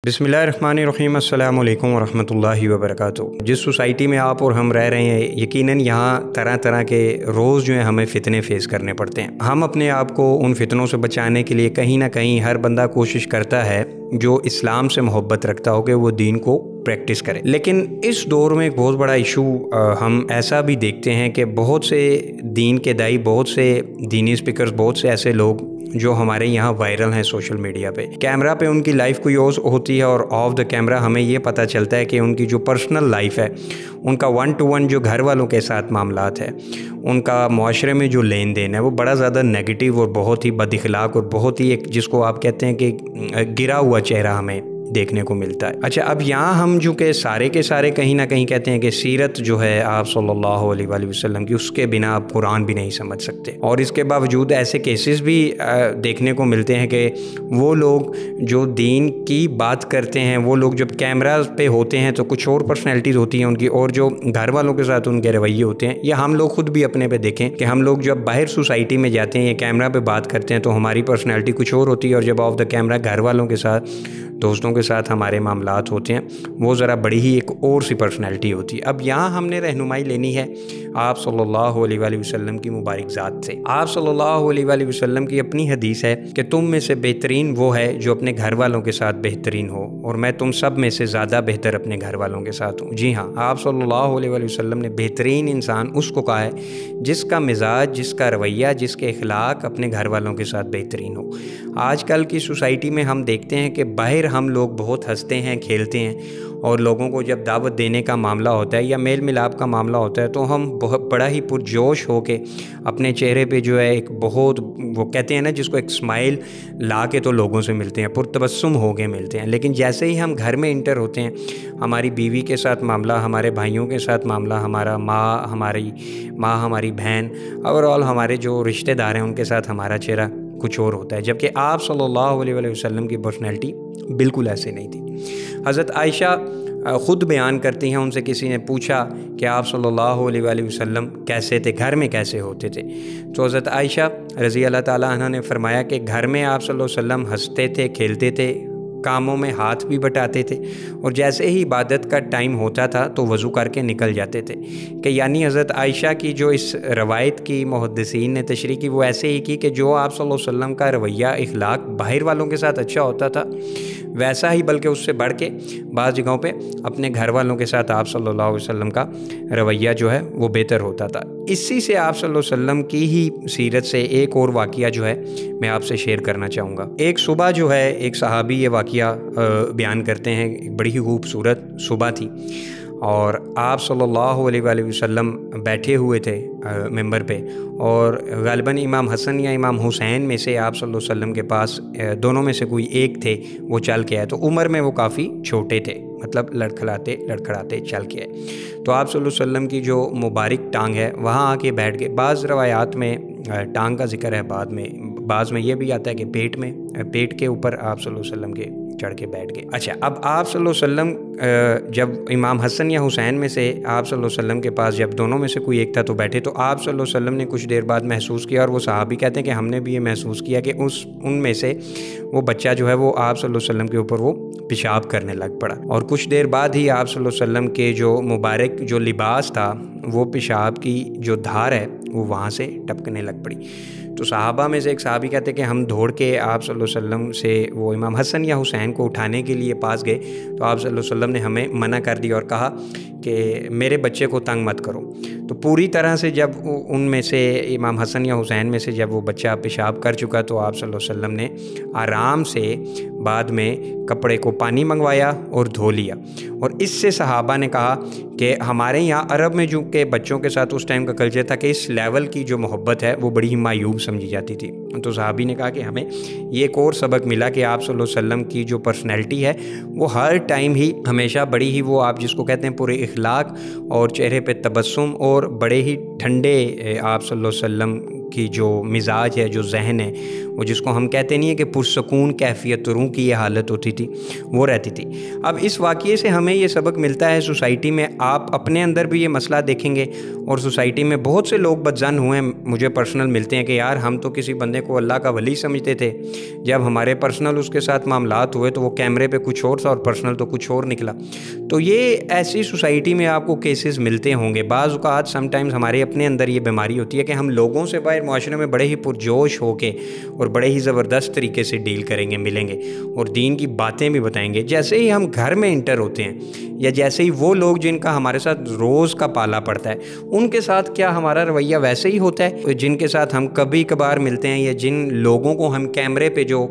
बिस्मिल्लाहिर्रहमानिर्रहीम अस्सलामु अलैकुम वरहमतुल्लाहि वबरकातुहू। जिस सोसाइटी में आप और हम रह रहे हैं, यकीनन यहाँ तरह तरह के रोज़ जो है हमें फ़ितने फ़ेस करने पड़ते हैं। हम अपने आप को उन फ़ितनों से बचाने के लिए कहीं ना कहीं हर बंदा कोशिश करता है जो इस्लाम से मोहब्बत रखता हो कि वो दीन को प्रैक्टिस करें। लेकिन इस दौर में एक बहुत बड़ा इशू हम ऐसा भी देखते हैं कि बहुत से दीन के दाई, बहुत से दीनी स्पीकर्स, बहुत से ऐसे लोग जो हमारे यहाँ वायरल हैं सोशल मीडिया पे, कैमरा पे उनकी लाइफ कोई और होती है और ऑफ द कैमरा हमें ये पता चलता है कि उनकी जो पर्सनल लाइफ है, उनका 1 to 1 जो घर वालों के साथ मामलात है, उनका मुआशरे में जो लेन देन है, वो बड़ा ज़्यादा नेगेटिव और बहुत ही बदअखलाक और बहुत ही एक जिसको आप कहते हैं कि गिरा हुआ चेहरा हमें देखने को मिलता है। अच्छा, अब यहाँ हम जो कि सारे के सारे कहीं ना कहीं कहते हैं कि सीरत जो है आप सल्लल्लाहु अलैहि वसल्लम की, उसके बिना आप कुरान भी नहीं समझ सकते। और इसके बावजूद ऐसे केसेस भी देखने को मिलते हैं कि वो लोग जो दीन की बात करते हैं, वो लोग जब कैमरा पे होते हैं तो कुछ और पर्सनैलिटीज़ होती हैं उनकी, और जो घर वालों के साथ उनके रवैये होते हैं, या हम लोग खुद भी अपने पे देखें कि हम लोग जब बाहर सोसाइटी में जाते हैं या कैमरा पे बात करते हैं तो हमारी पर्सनैलिटी कुछ और होती है, और जब ऑफ द कैमरा घर वालों के साथ, दोस्तों के साथ हमारे मामलात होते हैं, वो ज़रा बड़ी ही एक और सी पर्सनैलिटी होती है। अब यहाँ हमने रहनुमाई लेनी है आप सल्लल्लाहु अलैहि वसल्लम की मुबारक ज़ात से। आप सल्लल्लाहु अलैहि वसल्लम की अपनी हदीस है कि तुम में से बेहतरीन वो है जो अपने घर वालों के साथ बेहतरीन हो, और मैं तुम सब में से ज़्यादा बेहतर अपने घर वालों के साथ हूँ। जी हाँ, आप सल्लल्लाहु अलैहि वसल्लम ने बेहतरीन इंसान उसको कहा है जिसका मिजाज, जिसका रवैया, जिसके अखलाक अपने घर वालों के साथ बेहतरीन हो। आजकल की सोसाइटी में हम देखते हैं कि बाहर हम लोग बहुत हंसते हैं, खेलते हैं, और लोगों को जब दावत देने का मामला होता है या मेल मिलाप का मामला होता है तो हम बहुत बड़ा ही पुरजोश हो के अपने चेहरे पे जो है एक बहुत, वो कहते हैं ना जिसको, एक स्माइल ला के तो लोगों से मिलते हैं, पुरतबस्सुम हो के मिलते हैं। लेकिन जैसे ही हम घर में इंटर होते हैं, हमारी बीवी के साथ मामला, हमारे भाइयों के साथ मामला, हमारी माँ, हमारी बहन, ओवरऑल हमारे जो रिश्तेदार हैं उनके साथ हमारा चेहरा कुछ और होता है। जबकि आप सल्लल्लाहु अलैहि वसल्लम की पर्सनैलिटी बिल्कुल ऐसे नहीं थी। हज़रत आयशा ख़ुद बयान करती हैं, उनसे किसी ने पूछा कि आप सल्लल्लाहु अलैहि वसल्लम कैसे थे, घर में कैसे होते थे, तो हज़रत आयशा रज़ी अल्लाह ताला अन्हा ने फरमाया कि घर में आप सल्लल्लाहु अलैहि वसल्लम हंसते थे, खेलते थे, कामों में हाथ भी बटाते थे, और जैसे ही इबादत का टाइम होता था तो वज़ू करके निकल जाते थे। कि यानी हज़रत आयशा की जो इस रवायत की मुहद्दिसीन ने तशरीह की, वो ऐसे ही की कि जो आप सल्लल्लाहु अलैहि वसल्लम का रवैया, इखलाक बाहर वालों के साथ अच्छा होता था, वैसा ही बल्कि उससे बढ़ के बाज़ जगहों पे अपने घर वालों के साथ आप सल्लल्लाहु अलैहि वसल्लम का रवैया जो है वो बेहतर होता था। इसी से आप सल्लल्लाहु अलैहि वसल्लम की ही सीरत से एक और वाक़या जो है मैं आपसे शेयर करना चाहूँगा। एक सुबह जो है एक सहाबी ये वाक़या बयान करते हैं, एक बड़ी ही खूबसूरत सुबह थी और आप सल्लल्लाहु अलैहि वसल्लम बैठे हुए थे मिंबर पे, और ग़ालिबन इमाम हसन या इमाम हुसैन में से आप सल्लल्लाहु अलैहि वसल्लम के पास दोनों में से कोई एक थे, वो चल के आए। तो उम्र में वो काफ़ी छोटे थे, मतलब लड़खड़ाते चल के आए। तो आप सल्लल्लाहु अलैहि वसल्लम की जो मुबारक टांग है वहाँ आके बैठ गए। बाज़ रवायात में टांग का जिक्र है, बाज़ में ये भी आता है कि पेट के ऊपर आप सल्लल्लाहु अलैहि वसल्लम के चढ़ के बैठ गए। अच्छा, अब आप सल्लल्लाहु अलैहि वसल्लम जब इमाम हसन या हुसैन में से आप सल्लल्लाहु अलैहि वसल्लम के पास जब दोनों में से कोई एक था तो बैठे, तो आप सल्लल्लाहु अलैहि वसल्लम ने कुछ देर बाद महसूस किया, और वो सहाबी कहते हैं कि हमने भी ये महसूस किया कि उनमें से वो बच्चा जो है वो आप सल्लल्लाहु अलैहि वसल्लम के ऊपर वो पेशाब करने लग पड़ा, और कुछ देर बाद ही आप सल्लल्लाहु अलैहि वसल्लम के जो मुबारक जो लिबास था, वो पेशाब की जो धार है वो वहाँ से टपकने लग पड़ी। तो सहाबा में से एक सहाबी कहते हैं कि हम दौड़ के आप सल्लल्लाहु अलैहि वसल्लम से वो इमाम हसन या हुसैन को उठाने के लिए पास गए, तो आप सल्लल्लाहु अलैहि वसल्लम ने हमें मना कर दिया और कहा कि मेरे बच्चे को तंग मत करो। तो पूरी तरह से जब उनमें से इमाम हसन या हुसैन में से जब वो बच्चा पेशाब कर चुका, तो आप सल्लल्लाहु अलैहि वसल्लम ने आराम से बाद में कपड़े को पानी मंगवाया और धो लिया। और इससे सहाबा ने कहा कि हमारे यहाँ अरब में जो के बच्चों के साथ उस टाइम का कल्चर था कि इस लेवल की जो मोहब्बत है वो बड़ी ही मायूब समझी जाती थी। तो सहाबी ने कहा कि हमें ये एक और सबक मिला कि आप सल्लल्लाहु अलैहि वसल्लम की जो पर्सनैलिटी है वो हर टाइम ही हमेशा बड़ी ही, वो आप जिसको कहते हैं पूरे इखलाक और चेहरे पे तबस्सुम, और बड़े ही ठंडे आप सल्लल्लाहु अलैहि वसल्लम की जो मिजाज है, जो जहन है, وہ جس کو ہم کہتے نہیں ہیں کہ پرسکون کیفیت روح کی یہ حالت ہوتی تھی، وہ رہتی تھی۔ اب اس واقعے سے ہمیں یہ سبق ملتا ہے سوسائٹی میں آپ اپنے اندر بھی یہ مسئلہ دیکھیں گے، اور سوسائٹی میں بہت سے لوگ بدظن ہوئے ہیں، مجھے پرسنل ملتے ہیں کہ یار ہم تو کسی بندے کو اللہ کا ولی سمجھتے تھے، جب ہمارے پرسنل اس کے ساتھ معاملات ہوئے تو وہ کیمرے پہ کچھ اور تھا اور پرسنل تو کچھ اور نکلا۔ تو یہ ایسی سوسائٹی میں آپ کو کیسز ملتے ہوں گے۔ بعض اوقات سم ٹائمز ہمارے اپنے اندر یہ بیماری ہوتی ہے کہ ہم لوگوں سے باہر معاشرے میں بڑے ہی پرجوش ہو کے اور بڑے ہی زبردست طریقے سے ڈیل کریں گے، ملیں گے اور دین کی باتیں بھی بتائیں گے۔ جیسے ہی ہم گھر میں انٹر ہوتے ہیں یا جیسے ہی وہ لوگ جن کا ہمارے ساتھ روز کا پالا پڑتا ہے ان کے ساتھ کیا ہمارا رویہ ویسے ہی ہوتا ہے جن کے ساتھ ہم کبھی کبھار ملتے ہیں، یا جن لوگوں کو ہم کیمرے پہ جو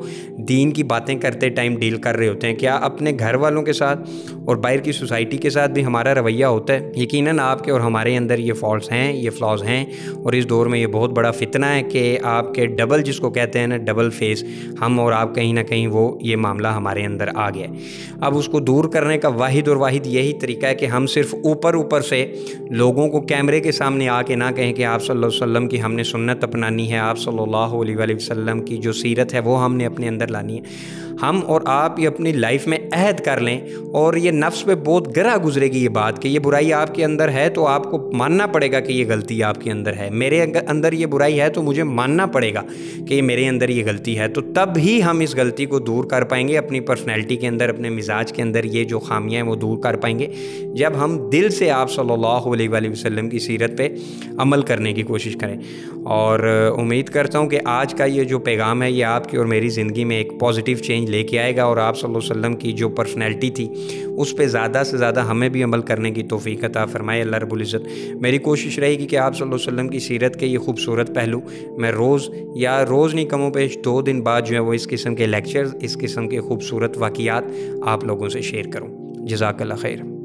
دین کی باتیں کرتے ٹائم ڈیل کر رہے ہوتے ہیں، کیا اپنے گھر والوں کے ساتھ اور باہر کی سوسائٹی کے ساتھ بھی ہمارا رویہ ہوتا ہے؟ یقیناً آپ کے اور ہمارے اندر یہ فالٹس ہیں، یہ فلاز ہیں، اور اس دور میں یہ بہت بڑا فتنہ ہے کہ آپ کے ڈبل، جس کو کہتے ہیں نا ڈبل فیس، ہم اور آپ کہیں نہ کہیں وہ یہ معاملہ ہمارے اندر آ گیا ہے۔ اب اس کو دور کرنے کا واحد اور واحد یہی طریقہ ہے کہ ہم صرف اوپر سے لوگوں کو کیمرے کے سامنے آ کے نہ کہیں کہ آپ صلی اللہ علیہ وسلم کی ہم نے سنت اپنانی ہے، آپ صلی اللہ علیہ وآلہ وسلم کی جو سیرت ہے وہ ہم نے اپنے اندر لانی ہے۔ ہم اور آپ یہ اپنی لائف میں عہد کر لیں، اور یہ نفس پہ بہت گرا گزرے گی یہ بات کہ یہ برائی آپ کے اندر ہے تو آپ کو ماننا پڑے گا کہ یہ غلطی آپ کے اندر ہے، میرے اندر یہ برائی ہے تو مجھے ماننا پڑے گا کہ یہ میرے اندر یہ غلطی ہے، تو تب ہی ہم اس غلطی کو دور کر پائیں گے اپنی پرسنالٹی کے اندر، اپنے مزاج کے اندر یہ جو خامیاں ہیں وہ دور کر پائیں گے جب ہم دل سے آپ صلی اللہ علیہ وآلہ وسلم کی سیرت پہ عمل کرنے کی کوشش کریں۔ اور امید کرتا ہوں کہ آج کا یہ جو پیغام ہے یہ آپ کی اور میری زندگی میں ایک پازیٹیو چینج لے کے آئے گا، اور آپ صلی اللہ علیہ وسلم کی جو پرسنالٹی تھی اس پہ زیادہ سے زیادہ ہمیں بھی عمل کرنے کی توفیق عطا فرمائے اللہ رب العزت۔ میری کوشش رہے گی کہ آپ صلی اللہ علیہ وسلم کی سیرت کے یہ خوبصورت پہلو میں روز نہیں کم و بیش 2 دن بعد جو ہے وہ اس قسم کے لیکچرز، اس قسم کے خوبصورت واقعات آپ لوگوں سے شیئر کروں۔ جزاک اللہ خیر۔